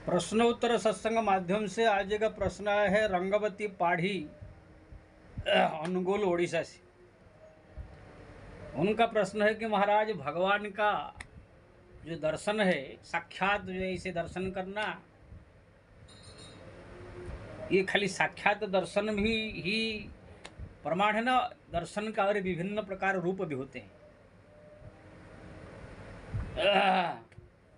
प्रश्नोत्तर सत्संग माध्यम से आज का प्रश्न आया है रंगवती पाढ़ी अनुगुल ओडिशा से। उनका प्रश्न है कि महाराज भगवान का जो दर्शन है साक्षात जो है इसे दर्शन करना, ये खाली साक्षात दर्शन भी ही प्रमाण है ना? दर्शन का और विभिन्न प्रकार रूप भी होते हैं।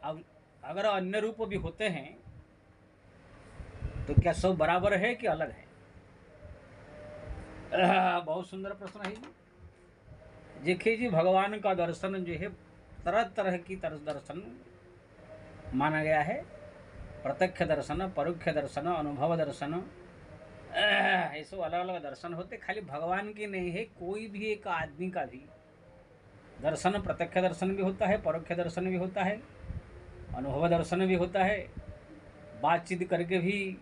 अब अगर अन्य रूप भी होते हैं तो क्या सब बराबर है कि अलग है? बहुत सुंदर प्रश्न है जी। देखिए जी, भगवान का दर्शन जो है तरह तरह की दर्शन माना गया है। प्रत्यक्ष दर्शन, परोक्ष दर्शन, अनुभव दर्शन, ऐसे अलग अलग दर्शन होते। खाली भगवान की नहीं है, कोई भी एक आदमी का भी दर्शन प्रत्यक्ष दर्शन भी होता है, परोक्ष दर्शन भी होता है, अनुभव दर्शन भी होता है, बातचीत करके भी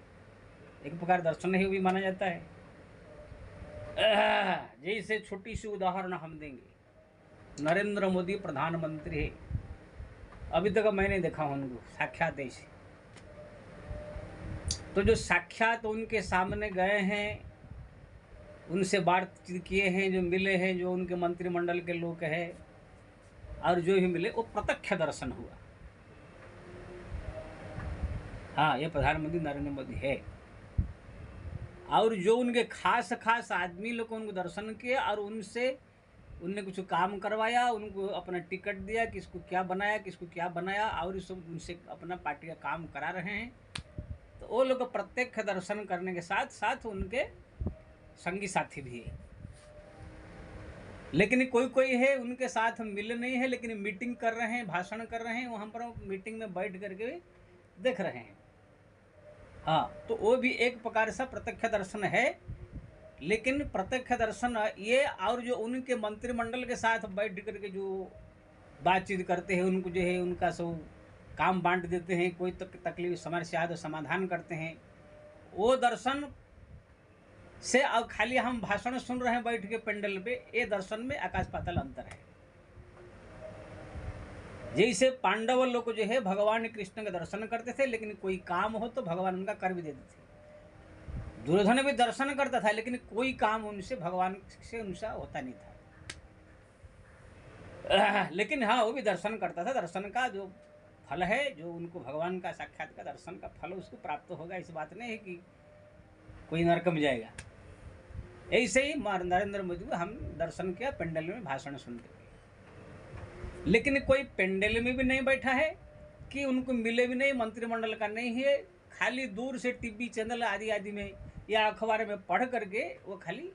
एक प्रकार दर्शन ही भी माना जाता है। जैसे छोटी सी उदाहरण हम देंगे, नरेंद्र मोदी प्रधानमंत्री है, अभी तक मैंने देखा उनको साक्षात ऐसे। तो जो साक्षात उनके सामने गए हैं, उनसे बातचीत किए हैं, जो मिले हैं, जो उनके मंत्रिमंडल के लोग हैं और जो भी मिले, वो प्रत्यक्ष दर्शन हुआ। हाँ, ये प्रधानमंत्री नरेंद्र मोदी है। और जो उनके खास खास आदमी लोग उनको दर्शन किए और उनसे उनने कुछ काम करवाया, उनको अपना टिकट दिया, किसको क्या बनाया, किसको क्या बनाया, और सब उनसे अपना पार्टी का काम करा रहे हैं। तो वो लोग प्रत्यक्ष दर्शन करने के साथ साथ उनके संगी साथी भी है। लेकिन कोई कोई है उनके साथ मिले नहीं है, लेकिन मीटिंग कर रहे हैं, भाषण कर रहे हैं, वहाँ पर मीटिंग में बैठ करके देख रहे हैं। हाँ, तो वो भी एक प्रकार से प्रत्यक्ष दर्शन है। लेकिन प्रत्यक्ष दर्शन ये, और जो उनके मंत्रिमंडल के साथ बैठ करके जो बातचीत करते हैं, उनको जो है उनका सब काम बांट देते हैं, कोई तकलीफ समस्या तो समाधान करते हैं, वो दर्शन से अब खाली हम भाषण सुन रहे हैं बैठ के पेंडल पे, ये दर्शन में आकाश पाताल अंतर है। जैसे पांडव लोग जो है भगवान कृष्ण का दर्शन करते थे, लेकिन कोई काम हो तो भगवान उनका कर भी देते थे। दुर्योधन भी दर्शन करता था, लेकिन कोई काम उनसे भगवान से उनसा होता नहीं था। लेकिन हाँ, वो भी दर्शन करता था। दर्शन का जो फल है, जो उनको भगवान का साक्षात का दर्शन का फल उसको प्राप्त होगा, इस बात नहीं है कि कोई नरक में जाएगा। ऐसे ही नरेंद्र मोदी को हम दर्शन किया पेंडल में भाषण सुनते हुए, लेकिन कोई पेंडल में भी नहीं बैठा है कि उनको मिले भी नहीं, मंत्रिमंडल का नहीं है, खाली दूर से टीवी चैनल आदि आदि में या अखबार में पढ़ करके वो खाली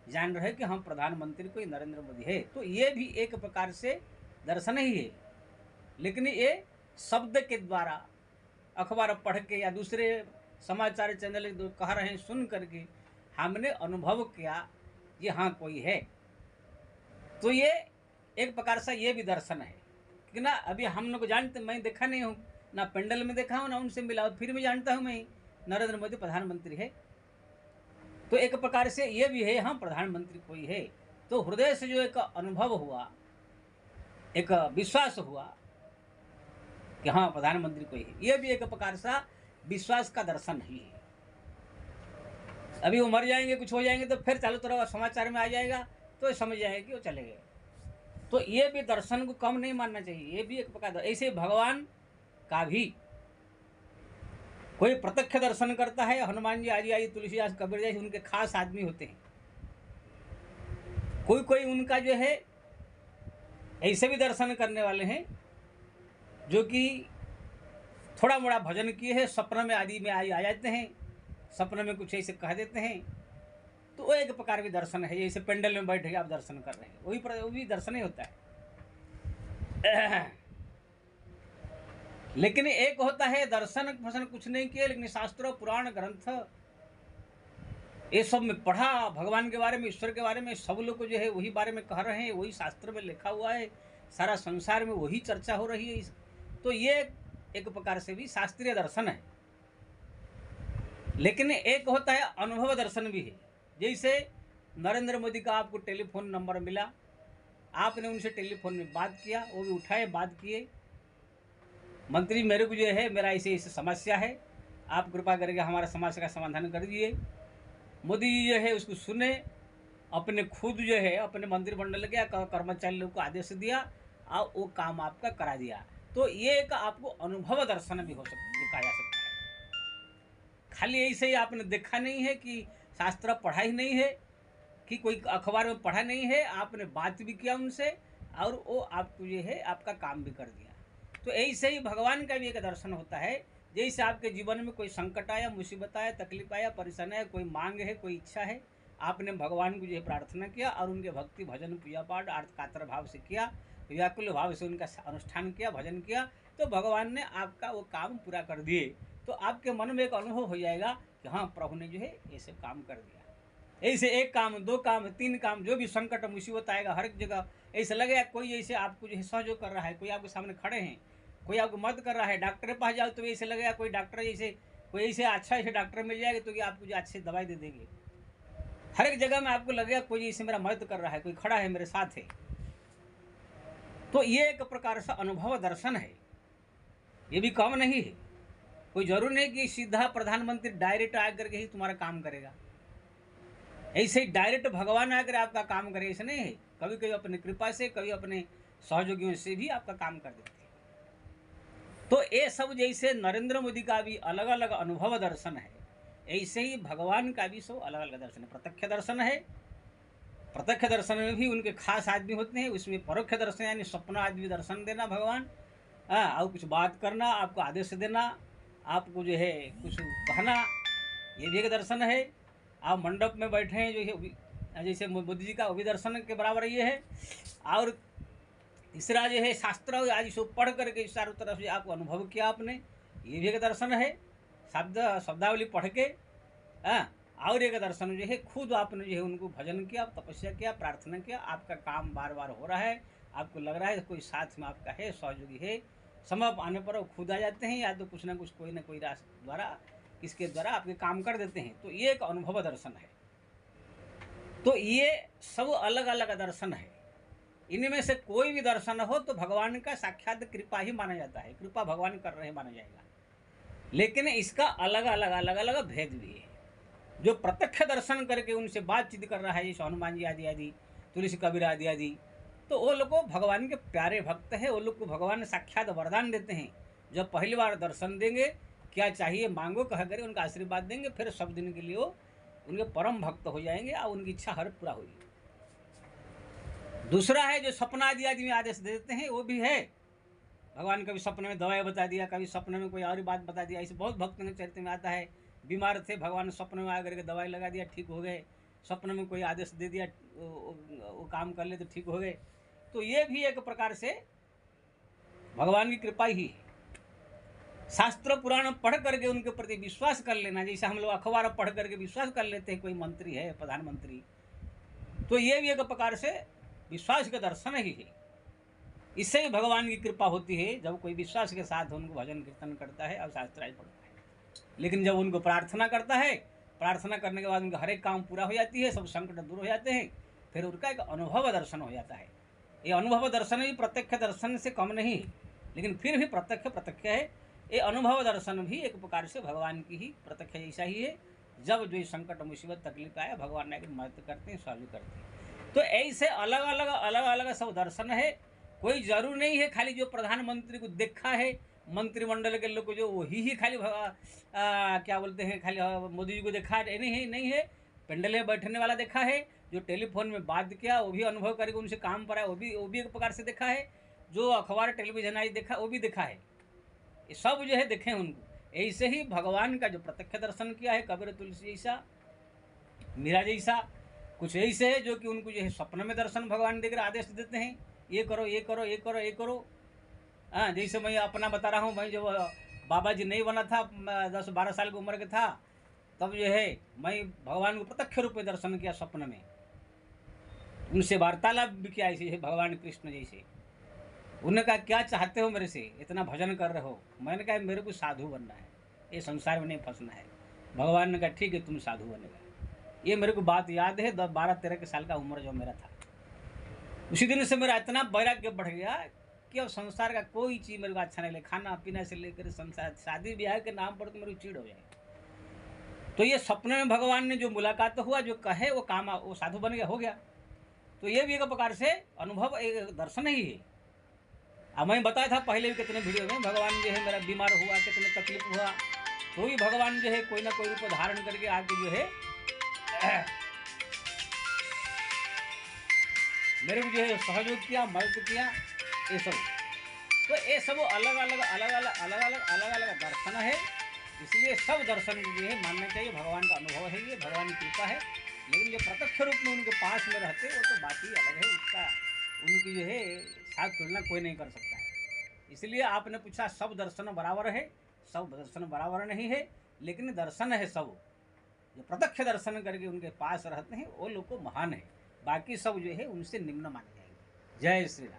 जान रहे कि हम प्रधानमंत्री कोई नरेंद्र मोदी है। तो ये भी एक प्रकार से दर्शन ही है, लेकिन ये शब्द के द्वारा अखबार पढ़ के या दूसरे समाचार चैनल कह रहे हैं सुन करके हमने अनुभव किया ये हाँ कोई है। तो ये एक प्रकार से ये भी दर्शन है कि ना, अभी हम लोग जानते, मैं देखा नहीं हूँ ना, पेंडल में देखा हूँ ना उनसे मिला हूँ, फिर भी जानता हूँ मैं नरेंद्र मोदी प्रधानमंत्री है। तो एक प्रकार से ये भी है हाँ प्रधानमंत्री कोई है। तो हृदय से जो एक अनुभव हुआ, एक विश्वास हुआ कि हाँ प्रधानमंत्री कोई है, ये भी एक प्रकार सा विश्वास का दर्शन ही है। अभी वो मर जाएंगे, कुछ हो जाएंगे, तो फिर चालू तरह समाचार में आ जाएगा, तो समझ जाएंगे कि वो चले गए। तो ये भी दर्शन को कम नहीं मानना चाहिए, ये भी एक प्रकार। ऐसे भगवान का भी कोई प्रत्यक्ष दर्शन करता है, हनुमान जी आदि आदि, तुलसीदास, कबीर जैसे उनके खास आदमी होते हैं। कोई कोई उनका जो है ऐसे भी दर्शन करने वाले हैं जो कि थोड़ा मोड़ा भजन किए हैं, सपने में आदि में आ जाते हैं, सपने में कुछ ऐसे कह देते हैं, तो वो एक प्रकार के दर्शन है। जैसे पेंडल में बैठ के आप दर्शन कर रहे हैं, वो भी दर्शन ही होता है। लेकिन एक होता है दर्शन फसन कुछ नहीं किए, लेकिन शास्त्र पुराण ग्रंथ ये सब में पढ़ा, भगवान के बारे में, ईश्वर के बारे में, सब लोग जो है वही बारे में कह रहे हैं, वही शास्त्र में लिखा हुआ है, सारा संसार में वही चर्चा हो रही है। तो ये एक प्रकार से भी शास्त्रीय दर्शन है। लेकिन एक होता है अनुभव दर्शन भी है। जैसे नरेंद्र मोदी का आपको टेलीफोन नंबर मिला, आपने उनसे टेलीफोन में बात किया, वो भी उठाए, बात किए, मंत्री मेरे को जो है मेरा ऐसे ऐसे समस्या है, आप कृपा करके हमारा समस्या का समाधान कर दीजिए। मोदी जी जो है उसको सुने, अपने खुद जो है अपने मंत्रिमंडल के कर्मचारी लोग को आदेश दिया और वो काम आपका करा दिया। तो ये एक आपको अनुभव दर्शन भी हो सकता, कहा जा सकता है। खाली ऐसे ही आपने देखा नहीं है कि शास्त्र पढ़ा ही नहीं है, कि कोई अखबार में पढ़ा नहीं है, आपने बात भी किया उनसे और वो आपको जो है आपका काम भी कर दिया। तो ऐसे ही भगवान का भी एक दर्शन होता है। जैसे आपके जीवन में कोई संकट आया, मुसीबत आया, तकलीफ आया, परेशानी है, कोई मांग है, कोई इच्छा है, आपने भगवान को जो है प्रार्थना किया और उनके भक्ति भजन पूजा पाठ अर्थ कातर भाव से किया, व्याकुल भाव से उनका अनुष्ठान किया, भजन किया, तो भगवान ने आपका वो काम पूरा कर दिए। तो आपके मन में एक अनुभव हो जाएगा कि हाँ, प्रभु ने जो है ये सब काम कर दिया। ऐसे एक काम, दो काम, तीन काम, जो भी संकट मुसीबत आएगा हर एक जगह ऐसा लगेगा कोई ऐसे आपको जो है सहयोग कर रहा है, कोई आपके सामने खड़े हैं, कोई आपको मदद कर रहा है। डॉक्टर के पास जाओ तो ऐसे लगेगा कोई डॉक्टर जैसे कोई ऐसे अच्छा ऐसे डॉक्टर मिल जाएगा तो कि आपको जो अच्छी दवाई दे देंगे। हर एक जगह में आपको लगेगा कोई ऐसे मेरा मदद कर रहा है, कोई खड़ा है मेरे साथ है। तो ये एक प्रकार से अनुभव दर्शन है, ये भी कम नहीं है। कोई जरूर नहीं कि सीधा प्रधानमंत्री डायरेक्ट आकर के ही तुम्हारा काम करेगा, ऐसे ही डायरेक्ट भगवान आकर आपका काम करे, ऐसे नहीं है। कभी कभी अपनी कृपा से, कभी अपने सहयोगियों से भी आपका काम कर देते हैं। तो ये सब जैसे नरेंद्र मोदी का भी अलग अलग अनुभव दर्शन है, ऐसे ही भगवान का भी सब अलग अलग दर्शन है। प्रत्यक्ष दर्शन है, प्रत्यक्ष दर्शन में भी उनके खास आदमी होते हैं। उसमें परोक्ष दर्शन यानी सपना आदमी दर्शन देना भगवान, और कुछ बात करना, आपको आदेश देना, आपको जो है कुछ कहना, ये भी एक दर्शन है। आप मंडप में बैठे हैं जो है जैसे मोदी जी का, वो भी दर्शन के बराबर ये है। और तीसरा जो है शास्त्र आज इसको पढ़ करके चारों तरफ से आपको अनुभव किया आपने, ये भी एक दर्शन है। शब्दावली पढ़ के और एक दर्शन जो है खुद आपने जो है उनको भजन किया, तपस्या किया, प्रार्थना किया, आपका काम बार बार हो रहा है, आपको लग रहा है कोई साथ में आपका है, सहयोगी है। समय आने पर वो खुद आ जाते हैं, या तो कुछ ना कुछ कोई ना कोई रास्ते द्वारा किसके द्वारा आपके काम कर देते हैं। तो ये एक अनुभव दर्शन है। तो ये सब अलग अलग दर्शन है। इनमें से कोई भी दर्शन हो तो भगवान का साक्षात कृपा ही माना जाता है, कृपा भगवान कर रहे हैं माना जाएगा। लेकिन इसका अलग अलग अलग अलग भेद भी है। जो प्रत्यक्ष दर्शन करके उनसे बातचीत कर रहा है, जैसे हनुमान जी आदि आदि, तुलसी कबीर आदि आदि, तो वो लोग भगवान के प्यारे भक्त हैं। वो लोग को भगवान साक्षात वरदान देते हैं। जब पहली बार दर्शन देंगे, क्या चाहिए मांगो कह कर उनका आशीर्वाद देंगे, फिर सब दिन के लिए वो उनके परम भक्त हो जाएंगे और उनकी इच्छा हर पूरा होगी। दूसरा है जो सपना आदि आदि में आदेश दे देते हैं, वो भी है। भगवान कभी सपने में दवाई बता दिया, कभी सपने में कोई और बात बता दिया। ऐसे बहुत भक्तों के चरित्र में आता है, बीमार थे, भगवान सपने में आकर के दवाई लगा दिया, ठीक हो गए। सपने में कोई आदेश दे दिया, वो काम कर ले तो ठीक हो गए। तो ये भी एक प्रकार से भगवान की कृपा ही है। शास्त्र पुराण पढ़ करके उनके प्रति विश्वास कर लेना, जैसे हम लोग अखबार पढ़ करके विश्वास कर लेते हैं कोई मंत्री है, प्रधानमंत्री, तो ये भी एक प्रकार से विश्वास का दर्शन ही है। इससे ही भगवान की कृपा होती है, जब कोई विश्वास के साथ उनको भजन कीर्तन करता है और शास्त्र पढ़ता है। लेकिन जब उनको प्रार्थना करता है, प्रार्थना करने के बाद उनका हर एक काम पूरा हो जाती है, सब संकट दूर हो जाते हैं, फिर उनका एक अनुभव दर्शन हो जाता है। ये अनुभव दर्शन भी प्रत्यक्ष दर्शन से कम नहीं है, लेकिन फिर भी प्रत्यक्ष है। ये अनुभव दर्शन भी एक प्रकार से भगवान की ही प्रत्यक्ष जैसा ही है। जब जो संकट मुसीबत तकलीफ आए, भगवान ने मदद करते हैं, सहयोग करते हैं। तो ऐसे अलग अलग सब दर्शन है। कोई जरूर नहीं है खाली जो प्रधानमंत्री को देखा है, मंत्रिमंडल के लोग को जो वही खाली क्या बोलते हैं, खाली मोदी जी को देखा है, नहीं है। पेंडल में बैठने वाला देखा है, जो टेलीफोन में बात किया वो भी अनुभव करके उनसे काम पर आया, वो भी एक प्रकार से देखा है। जो अखबार टेलीविजन आई देखा, वो भी देखा है। ये सब जो है देखे उनको। ऐसे ही भगवान का जो प्रत्यक्ष दर्शन किया है, कबीर तुलसी जैसा, मीरा जैसा, कुछ ऐसे है जो कि उनको जो है स्वप्न में दर्शन भगवान देकर आदेश देते हैं, ये करो ये करो ये करो ये करो। हाँ, जैसे मैं अपना बता रहा हूँ, मैं जब बाबा जी नहीं बना था, 10-12 साल की उम्र के था, तब जो है मैं भगवान को प्रत्यक्ष रूप में दर्शन किया स्वप्न में। उनसे वार्तालाप भी किया ऐसे भगवान कृष्ण जैसे। उन्होंने कहा क्या चाहते हो मेरे से, इतना भजन कर रहे हो। मैंने कहा मेरे को साधु बनना है, ये संसार में नहीं फंसना है। भगवान ने कहा ठीक है, तुम साधु बनेगा। ये मेरे को बात याद है, 12-13 साल का उम्र जो मेरा था। उसी दिन से मेरा इतना वैराग्य बढ़ गया वाक्य और संसार का कोई चीज मेरे को अच्छा नहीं लगे, खाना पीना से लेकर संसार, शादी ब्याह के नाम पर तो मेरे को चिढ़ हो जाएगा। तो ये सपने में भगवान ने जो मुलाकात तो हुआ, जो कहे वो काम, वो साधु बन गया, हो गया। तो ये भी एक प्रकार से अनुभव, एक दर्शन ही है। अब मैं बताया था पहले भी कितने वीडियो में, भगवान जो है मेरा बीमार हुआ, कितने तकलीफ हुआ, तो भी भगवान जो है कोई ना कोई रूप धारण करके आके जो है मेरे को जो है सहयोग किया, मदद किया, ये सब। तो ये सब अलग अलग दर्शन है। इसलिए सब दर्शन जो है मानना चाहिए, भगवान का अनुभव है, ये भगवान की कृपा है। लेकिन जो प्रत्यक्ष रूप में उनके पास में रहते वो तो बात ही अलग है, उसका उनकी जो है साथ तुलना कोई नहीं कर सकता है। इसलिए आपने पूछा सब दर्शन बराबर है, सब दर्शन बराबर नहीं है, लेकिन दर्शन है सब। जो प्रत्यक्ष दर्शन करके उनके पास रहते हैं वो लोग को महान है, बाकी सब जो है उनसे निम्न माने जाएंगे। जय श्री राम।